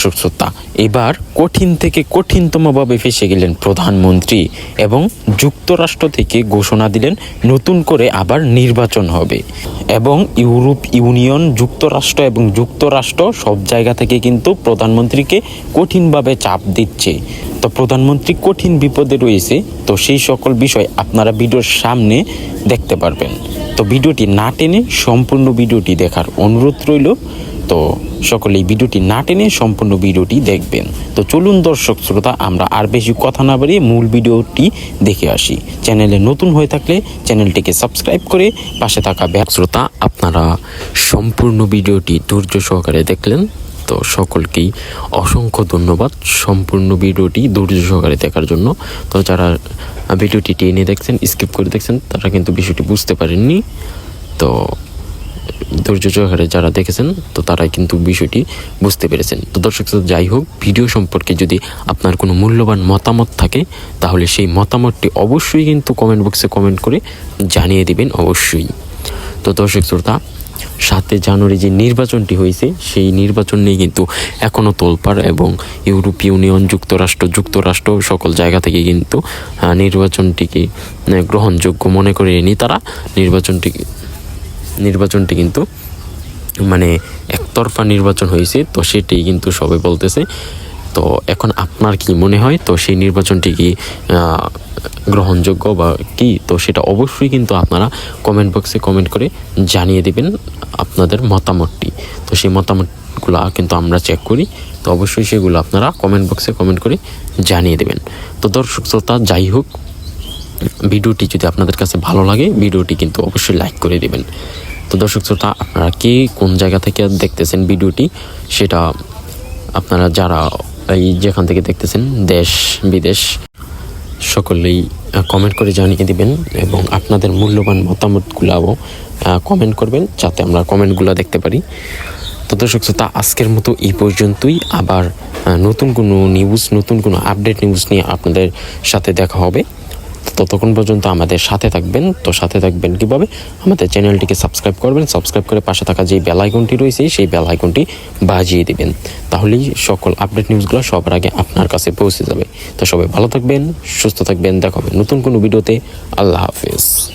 শ্রোতা, এবার কঠিন থেকে কঠিনতমভাবে ফেঁসে গেলেন প্রধানমন্ত্রী এবং যুক্তরাষ্ট্র থেকে ঘোষণা দিলেন নতুন করে আবার নির্বাচন হবে এবং ইউরোপ ইউনিয়ন যুক্তরাষ্ট্র সব জায়গা থেকে কিন্তু প্রধানমন্ত্রীকে কঠিনভাবে চাপ দিচ্ছে। তো প্রধানমন্ত্রী কঠিন বিপদে রয়েছে। তো সেই সকল বিষয় আপনারা ভিডিওর সামনে দেখতে পারবেন। তো ভিডিওটি না টেনে সম্পূর্ণ ভিডিওটি দেখার অনুরোধ রইল। তো সকলেই ভিডিওটি না টেনে সম্পূর্ণ ভিডিওটি দেখবেন। তো চলুন দর্শক শ্রোতা, আমরা আর বেশি কথা না বাড়িয়ে মূল ভিডিওটি দেখে আসি। চ্যানেলে নতুন হয়ে থাকলে চ্যানেলটিকে সাবস্ক্রাইব করে পাশে থাকা শ্রোতা, আপনারা সম্পূর্ণ ভিডিওটি ধৈর্য সহকারে দেখলেন। তো সকলকেই অসংখ্য ধন্যবাদ সম্পূর্ণ ভিডিওটি ধৈর্য সহকারে দেখার জন্য। তো যারা ভিডিওটি টেনে দেখছেন, স্কিপ করে দেখছেন, তারা কিন্তু বিষয়টি বুঝতে পারেননি। তো ধৈর্য সহকারে যারা দেখেছেন, তো তারাই কিন্তু বিষয়টি বুঝতে পেরেছেন। তো দর্শক, যাই হোক, ভিডিও সম্পর্কে যদি আপনার কোনো মূল্যবান মতামত থাকে, তাহলে সেই মতামতটি অবশ্যই কিন্তু কমেন্ট বক্সে কমেন্ট করে জানিয়ে দিবেন অবশ্যই। তো দর্শক শ্রোতা, 7 জানুয়ারি যে নির্বাচনটি হয়েছে, সেই নির্বাচন নিয়ে কিন্তু এখনও তোলপাড় এবং ইউরোপ ইউনিয়ন যুক্তরাষ্ট্র সকল জায়গা থেকে কিন্তু নির্বাচনটিকে গ্রহণযোগ্য মনে করেনি তারা। নির্বাচনটি কিন্তু মানে একতরফা নির্বাচন হয়েছে। তো সেটাই কিন্তু সবাই বলতেছে। তো এখন আপনার কি মনে হয়, তো সেই নির্বাচনটি কি গ্রহণযোগ্য বা কি? তো সেটা অবশ্যই কিন্তু আপনারা কমেন্ট বক্সে কমেন্ট করে জানিয়ে দেবেন আপনাদের মতামতটি। তো সেই মতামতগুলো কিন্তু আমরা চেক করি। তো অবশ্যই সেগুলো আপনারা কমেন্ট বক্সে কমেন্ট করে জানিয়ে দেবেন। তো দর্শক শ্রোতা, যাই হোক, ভিডিওটি যদি আপনাদের কাছে ভালো লাগে, ভিডিওটি কিন্তু অবশ্যই লাইক করে দেবেন। তো দর্শক শ্রোতা, আপনারা কে কোন জায়গা থেকে দেখতেছেন ভিডিওটি, সেটা আপনারা যারা যেখান থেকে দেখতেছেন, দেশ বিদেশ, সকলেই কমেন্ট করে জানিয়ে দিবেন এবং আপনাদের মূল্যবান মতামতগুলোও কমেন্ট করবেন, যাতে আমরা কমেন্টগুলো দেখতে পারি। তো দর্শক শ্রোতা, আজকের মতো এই পর্যন্তই। আবার নতুন কোনো আপডেট নিউজ নিয়ে আপনাদের সাথে দেখা হবে। ততক্ষণ পর্যন্ত আমাদের সাথে থাকবেন। তো সাথে থাকবেন কীভাবে? আমাদের চ্যানেলটিকে সাবস্ক্রাইব করবেন, সাবস্ক্রাইব করে পাশে থাকা যে বেল আইকনটি রয়েছে, সেই বেল আইকনটি বাজিয়ে দিবেন। তাহলেই সকল আপডেট নিউজগুলো সবার আগে আপনার কাছে পৌঁছে যাবে। তো সবাই ভালো থাকবেন, সুস্থ থাকবেন। দেখা হবে নতুন কোনো ভিডিওতে। আল্লাহ হাফেজ।